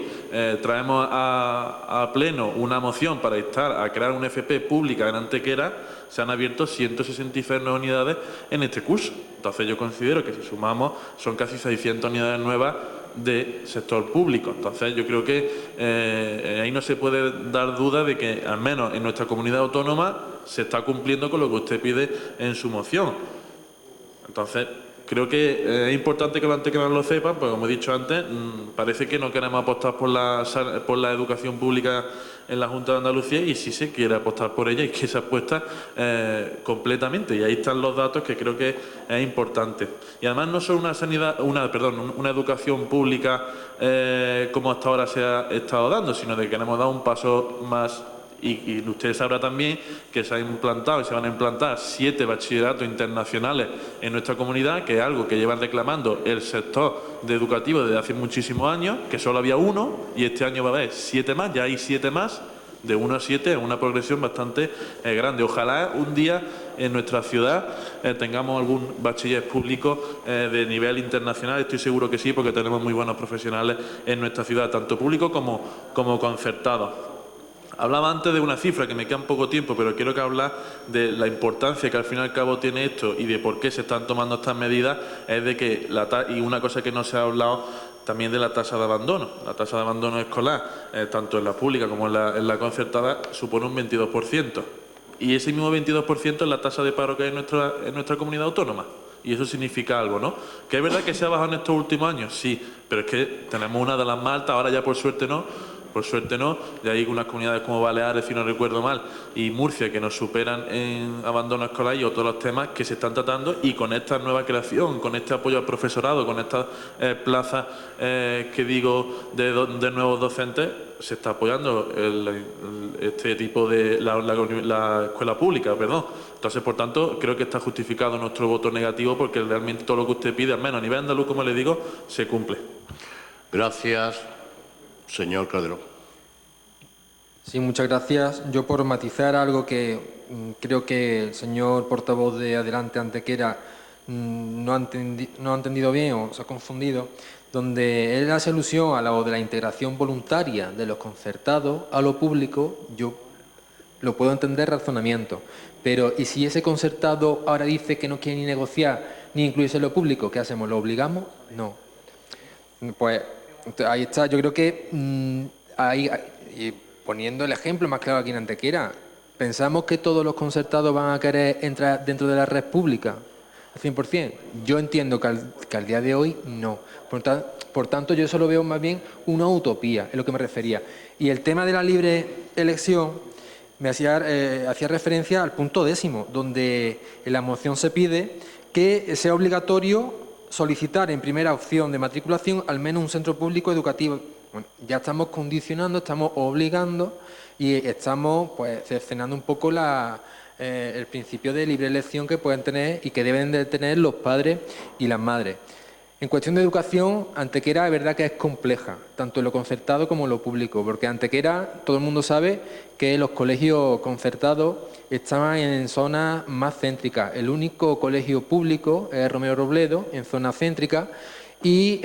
traemos a pleno una moción para instar a crear una FP pública en Antequera, se han abierto 166 nuevas unidades en este curso. Entonces yo considero que si sumamos son casi 600 unidades nuevas de sector público. Entonces yo creo que ahí no se puede dar duda de que al menos en nuestra comunidad autónoma se está cumpliendo con lo que usted pide en su moción. Entonces, creo que es importante que los antequeranos lo sepan, porque como he dicho antes, parece que no queremos apostar por la educación pública en la Junta de Andalucía, y sí se quiere apostar por ella y que se apuesta completamente. Y ahí están los datos, que creo que es importante. Y además no solo una educación pública como hasta ahora se ha estado dando, sino de que queremos dar un paso más. Y usted sabrá también que se han implantado y se van a implantar 7 bachilleratos internacionales en nuestra comunidad, que es algo que llevan reclamando el sector educativo desde hace muchísimos años, que solo había uno, y este año va a haber 7 más, ya hay 7 más, de 1 a 7, es una progresión bastante grande. Ojalá un día en nuestra ciudad tengamos algún bachiller público de nivel internacional. Estoy seguro que sí, porque tenemos muy buenos profesionales en nuestra ciudad, tanto público como concertados. Hablaba antes de una cifra, que me queda un poco tiempo, pero quiero que hablar de la importancia que al fin y al cabo tiene esto y de por qué se están tomando estas medidas, es de que, y una cosa que no se ha hablado también de la tasa de abandono. La tasa de abandono escolar, tanto en la pública como en la concertada, supone un 22%. Y ese mismo 22% es la tasa de paro que hay en nuestra comunidad autónoma. Y eso significa algo, ¿no? Que es verdad que se ha bajado en estos últimos años, sí, pero es que tenemos una de las más altas, ahora ya por suerte no, ya hay unas comunidades como Baleares, si no recuerdo mal, y Murcia, que nos superan en abandono escolar y otros los temas que se están tratando, y con esta nueva creación, con este apoyo al profesorado, con estas plazas de nuevos docentes, se está apoyando este tipo de la escuela pública, perdón. Entonces, por tanto, creo que está justificado nuestro voto negativo, porque realmente todo lo que usted pide, al menos a nivel andaluz, como le digo, se cumple. Gracias. Señor Calderón. Sí, muchas gracias. Yo, por matizar algo que creo que el señor portavoz de Adelante Antequera no ha entendido bien o se ha confundido, donde él hace alusión a lo de la integración voluntaria de los concertados a lo público, yo lo puedo entender razonamiento, pero ¿y si ese concertado ahora dice que no quiere ni negociar ni incluirse en lo público? ¿Qué hacemos? ¿Lo obligamos? No. Pues ahí está. Yo creo que y poniendo el ejemplo más claro aquí en Antequera, ¿pensamos que todos los concertados van a querer entrar dentro de la red pública al 100%? Yo entiendo que al día de hoy no. Por tanto, yo eso lo veo más bien una utopía, es lo que me refería. Y el tema de la libre elección me hacía referencia al punto 10, donde en la moción se pide que sea obligatorio solicitar en primera opción de matriculación al menos un centro público educativo. Bueno, ya estamos condicionando, estamos obligando y estamos pues cercenando un poco el principio de libre elección que pueden tener y que deben de tener los padres y las madres. En cuestión de educación, Antequera es verdad que es compleja, tanto en lo concertado como en lo público, porque Antequera, todo el mundo sabe que los colegios concertados están en zonas más céntricas. El único colegio público es Romero Robledo, en zona céntrica, y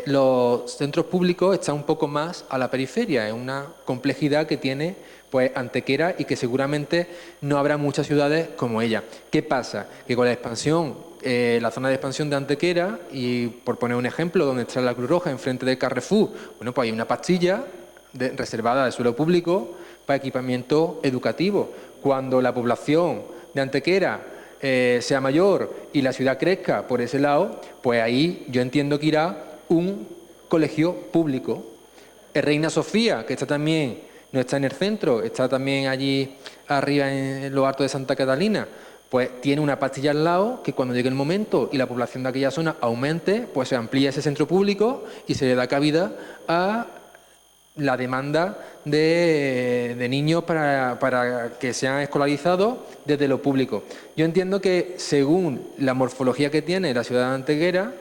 los centros públicos están un poco más a la periferia. Es una complejidad que tiene pues Antequera y que seguramente no habrá muchas ciudades como ella. ¿Qué pasa? Que con la expansión, la zona de expansión de Antequera, y por poner un ejemplo, donde está la Cruz Roja, enfrente del Carrefour, bueno, pues hay una pastilla reservada de suelo público para equipamiento educativo. Cuando la población de Antequera sea mayor y la ciudad crezca por ese lado, pues ahí yo entiendo que irá un colegio público. Reina Sofía, que está también, no está en el centro, está también allí arriba en lo alto de Santa Catalina, pues tiene una pastilla al lado que cuando llegue el momento y la población de aquella zona aumente, pues se amplía ese centro público y se le da cabida a la demanda de niños para que sean escolarizados desde lo público. Yo entiendo que según la morfología que tiene la ciudad de Antequera,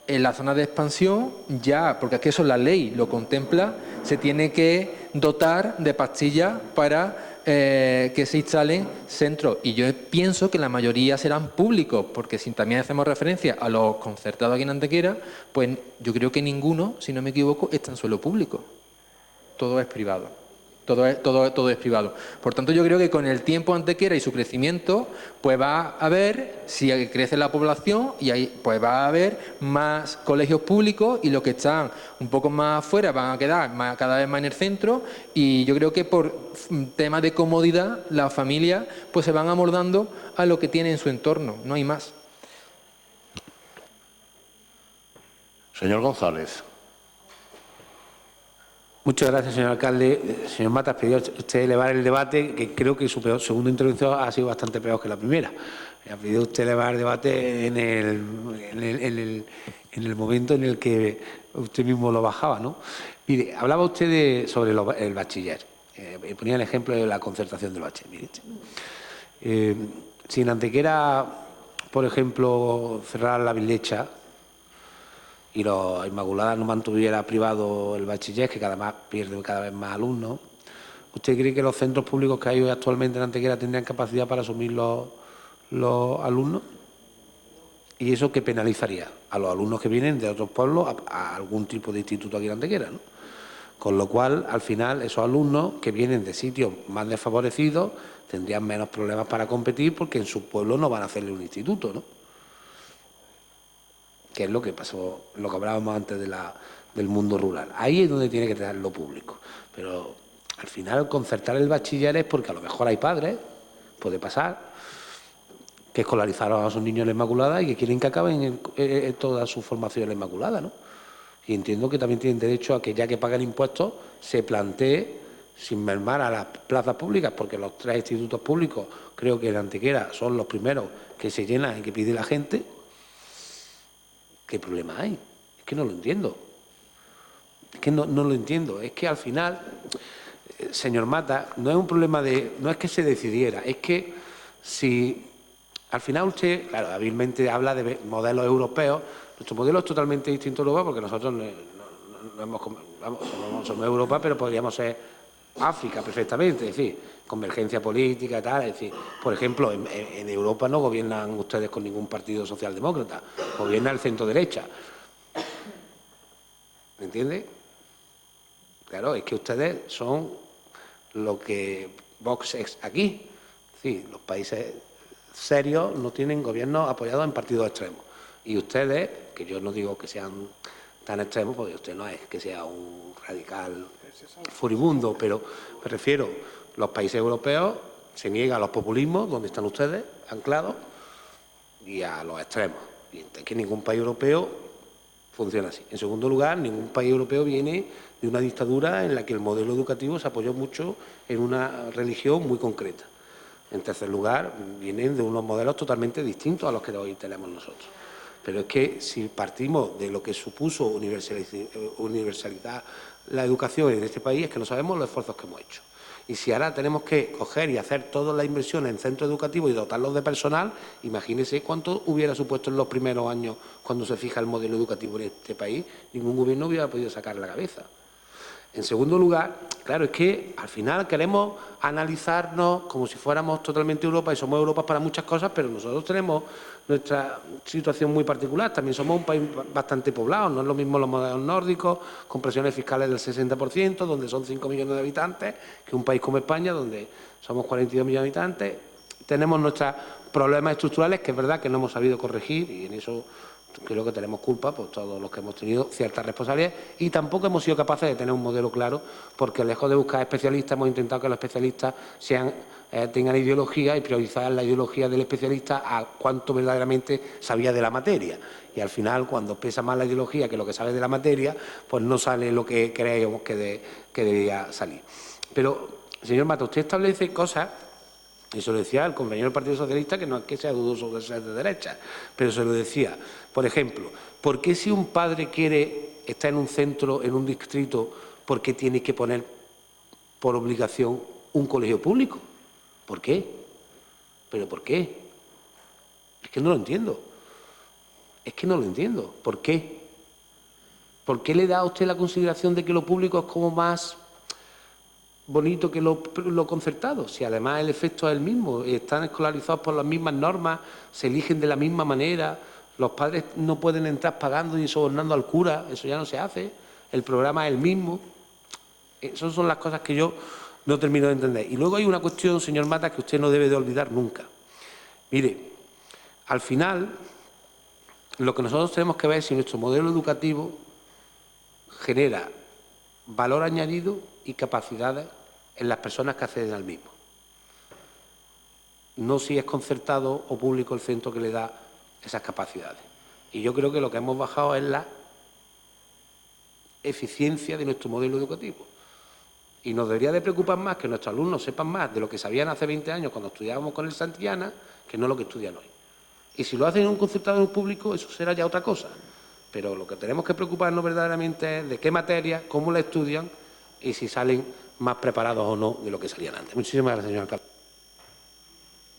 en la zona de expansión ya, porque es que eso la ley lo contempla, se tiene que dotar de pastillas para que se instalen centros. Y yo pienso que la mayoría serán públicos, porque si también hacemos referencia a los concertados aquí en Antequera, pues yo creo que ninguno, si no me equivoco, está en suelo público. Todo es privado. Todo es privado. Por tanto, yo creo que con el tiempo Antequera y su crecimiento, pues va a haber, si crece la población, y ahí pues va a haber más colegios públicos y los que están un poco más afuera van a quedar cada vez más en el centro, y yo creo que por temas de comodidad las familias pues se van amoldando a lo que tienen en su entorno, no hay más. Señor González. Muchas gracias, señor alcalde. Señor Matas, pidió usted elevar el debate, que creo que su segunda intervención ha sido bastante peor que la primera. Ha pedido usted elevar el debate en el momento en el que usted mismo lo bajaba, ¿no? Mire, hablaba usted sobre el bachiller. Ponía el ejemplo de la concertación del bachiller. Mire, si en Antequera, por ejemplo, cerrar la Vilecha y los Inmaculadas no mantuviera privado el bachiller, que pierde cada vez más alumnos, ¿usted cree que los centros públicos que hay hoy actualmente en Antequera tendrían capacidad para asumir los alumnos? ¿Y eso qué penalizaría? A los alumnos que vienen de otros pueblos a algún tipo de instituto aquí en Antequera, ¿no? Con lo cual, al final, esos alumnos que vienen de sitios más desfavorecidos tendrían menos problemas para competir porque en su pueblo no van a hacerle un instituto, ¿no? Que es lo que pasó, lo que hablábamos antes del mundo rural. Ahí es donde tiene que tener lo público. Pero al final, concertar el bachiller es porque a lo mejor hay padres, puede pasar, que escolarizaron a sus niños en la Inmaculada y que quieren que acaben en toda su formación en la Inmaculada, ¿no? Y entiendo que también tienen derecho a que, ya que pagan impuestos, se plantee, sin mermar a las plazas públicas, porque los 3 institutos públicos, creo que en Antequera son los primeros que se llenan y que pide la gente. ¿Qué problema hay? Es que no lo entiendo. Es que no lo entiendo. Es que al final, señor Mata, no es un problema no es que se decidiera, es que si al final usted, claro, hábilmente habla de modelos europeos. Nuestro modelo es totalmente distinto a Europa porque nosotros somos Europa, pero podríamos ser África perfectamente, es decir, convergencia política y tal. Es decir, por ejemplo, en Europa no gobiernan ustedes con ningún partido socialdemócrata, gobierna el centro derecha. ¿Me entiende? Claro, es que ustedes son lo que Vox es aquí. Es decir, los países serios no tienen gobiernos apoyados en partidos extremos. Y ustedes, que yo no digo que sean tan extremos, porque usted no es que sea un radical furibundo, pero me refiero, los países europeos se niegan a los populismos, donde están ustedes anclados, y a los extremos. Y es que ningún país europeo funciona así. En segundo lugar, ningún país europeo viene de una dictadura en la que el modelo educativo se apoyó mucho en una religión muy concreta. En tercer lugar, vienen de unos modelos totalmente distintos a los que hoy tenemos nosotros. Pero es que si partimos de lo que supuso universalizar la educación en este país, es que no sabemos los esfuerzos que hemos hecho. Y si ahora tenemos que coger y hacer todas las inversiones en centros educativos y dotarlos de personal, imagínense cuánto hubiera supuesto en los primeros años cuando se fija el modelo educativo en este país. Ningún gobierno hubiera podido sacar la cabeza. En segundo lugar, claro, es que al final queremos analizarnos como si fuéramos totalmente Europa y somos Europa para muchas cosas, pero nosotros tenemos nuestra situación muy particular. También somos un país bastante poblado, no es lo mismo los modelos nórdicos, con presiones fiscales del 60%, donde son 5 millones de habitantes, que un país como España, donde somos 42 millones de habitantes. Tenemos nuestros problemas estructurales, que es verdad que no hemos sabido corregir, y en eso creo que tenemos culpa, pues todos los que hemos tenido ciertas responsabilidades, y tampoco hemos sido capaces de tener un modelo claro, porque lejos de buscar especialistas hemos intentado que los especialistas tengan ideología y priorizar la ideología del especialista a cuánto verdaderamente sabía de la materia. Y al final, cuando pesa más la ideología que lo que sabe de la materia, pues no sale lo que creíamos que debería salir. Pero, señor Mata, usted establece cosas. Y se lo decía el compañero del Partido Socialista, que no es que sea dudoso de ser de derecha, pero se lo decía. Por ejemplo, ¿por qué si un padre quiere estar en un centro, en un distrito, por qué tiene que poner por obligación un colegio público? ¿Por qué? ¿Pero por qué? Es que no lo entiendo. Es que no lo entiendo. ¿Por qué? ¿Por qué le da a usted la consideración de que lo público es como más bonito que lo concertado? Si además el efecto es el mismo, están escolarizados por las mismas normas, se eligen de la misma manera, los padres no pueden entrar pagando y sobornando al cura, eso ya no se hace, el programa es el mismo. Esas son las cosas que yo no termino de entender. Y luego hay una cuestión, señor Mata, que usted no debe de olvidar nunca. Mire, al final, lo que nosotros tenemos que ver es si nuestro modelo educativo genera valor añadido y capacidades en las personas que acceden al mismo. No si es concertado o público el centro que le da esas capacidades. Y yo creo que lo que hemos bajado es la eficiencia de nuestro modelo educativo. Y nos debería de preocupar más que nuestros alumnos sepan más de lo que sabían hace 20 años cuando estudiábamos con el Santillana, que no lo que estudian hoy. Y si lo hacen en un concertado en un público, eso será ya otra cosa. Pero lo que tenemos que preocuparnos verdaderamente es de qué materia, cómo la estudian y si salen más preparados o no de lo que salían antes. Muchísimas gracias, señor alcalde.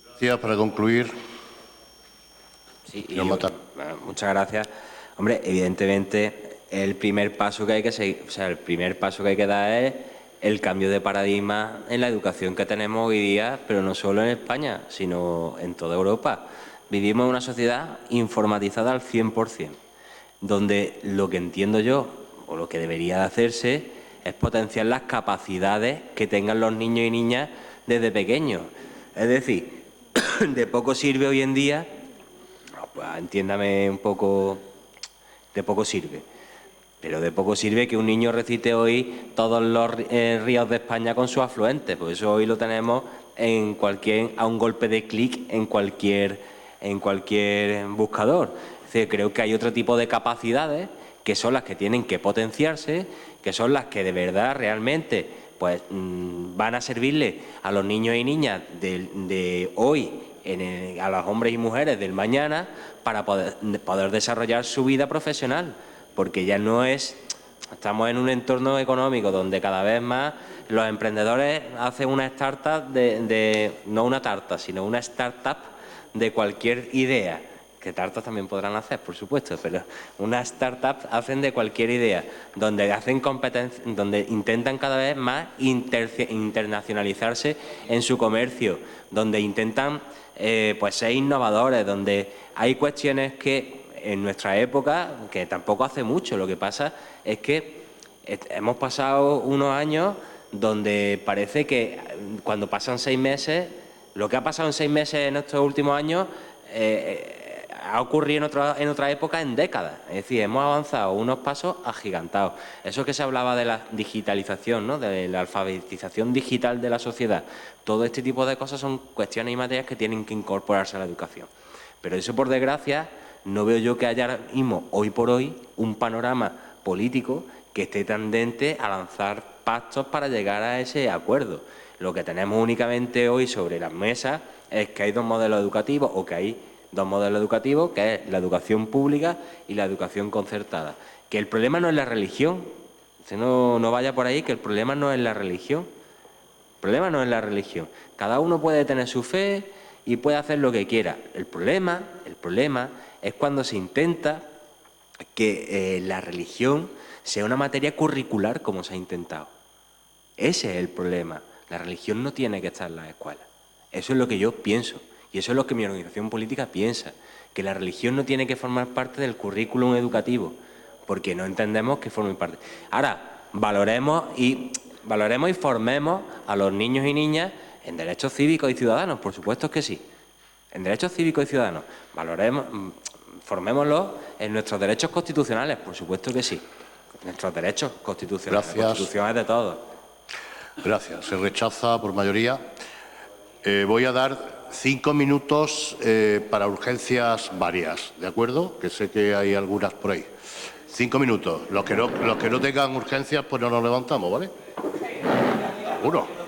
Gracias. Para concluir, Sí, muchas gracias. Hombre, evidentemente el primer paso que hay que seguir, el primer paso que hay que dar es el cambio de paradigma en la educación que tenemos hoy día, pero no solo en España, sino en toda Europa. Vivimos en una sociedad informatizada al 100%, donde lo que entiendo yo, o lo que debería de hacerse, es potenciar las capacidades que tengan los niños y niñas desde pequeños. Es decir, de poco sirve hoy en día, pues, entiéndame un poco, de poco sirve. Pero de poco sirve que un niño recite hoy todos los ríos de España con sus afluentes, pues eso hoy lo tenemos a un golpe de clic en cualquier buscador. Es decir, creo que hay otro tipo de capacidades que son las que tienen que potenciarse, que son las que de verdad realmente pues van a servirle a los niños y niñas de hoy, a los hombres y mujeres del mañana, para poder desarrollar su vida profesional. Porque ya no estamos en un entorno económico donde cada vez más los emprendedores hacen una startup no una tarta, sino una startup de cualquier idea, que tartas también podrán hacer, por supuesto, pero una startup hacen de cualquier idea, donde hacen competencia, donde intentan cada vez más internacionalizarse en su comercio, donde intentan pues ser innovadores, donde hay cuestiones que en nuestra época, que tampoco hace mucho, lo que pasa es que hemos pasado unos años donde parece que cuando pasan 6 meses, lo que ha pasado en 6 meses en estos últimos años ha ocurrido en otra época en décadas. Es decir, hemos avanzado unos pasos agigantados. Eso que se hablaba de la digitalización, ¿no?, de la alfabetización digital de la sociedad, todo este tipo de cosas son cuestiones y materias que tienen que incorporarse a la educación. Pero eso, por desgracia, no veo yo que haya ahora mismo, hoy por hoy, un panorama político que esté tendente a lanzar pactos para llegar a ese acuerdo. Lo que tenemos únicamente hoy sobre las mesas es que hay dos modelos educativos, que es la educación pública y la educación concertada. Que el problema no es la religión, no vaya por ahí, que el problema no es la religión. El problema no es la religión. Cada uno puede tener su fe y puede hacer lo que quiera. El problema es cuando se intenta que la religión sea una materia curricular, como se ha intentado. Ese es el problema. La religión no tiene que estar en las escuelas. Eso es lo que yo pienso. Y eso es lo que mi organización política piensa. Que la religión no tiene que formar parte del currículum educativo. Porque no entendemos que forme parte. Ahora, valoremos y formemos a los niños y niñas en derechos cívicos y ciudadanos. Por supuesto que sí. En derechos cívicos y ciudadanos. Formémoslos en nuestros derechos constitucionales, por supuesto que sí. Nuestros derechos constitucionales. Gracias. La Constitución es de todos. Gracias. Se rechaza por mayoría. Voy a dar 5 minutos para urgencias varias, ¿de acuerdo? Que sé que hay algunas por ahí. 5 minutos. Los que no tengan urgencias, pues no nos levantamos, ¿vale? 1.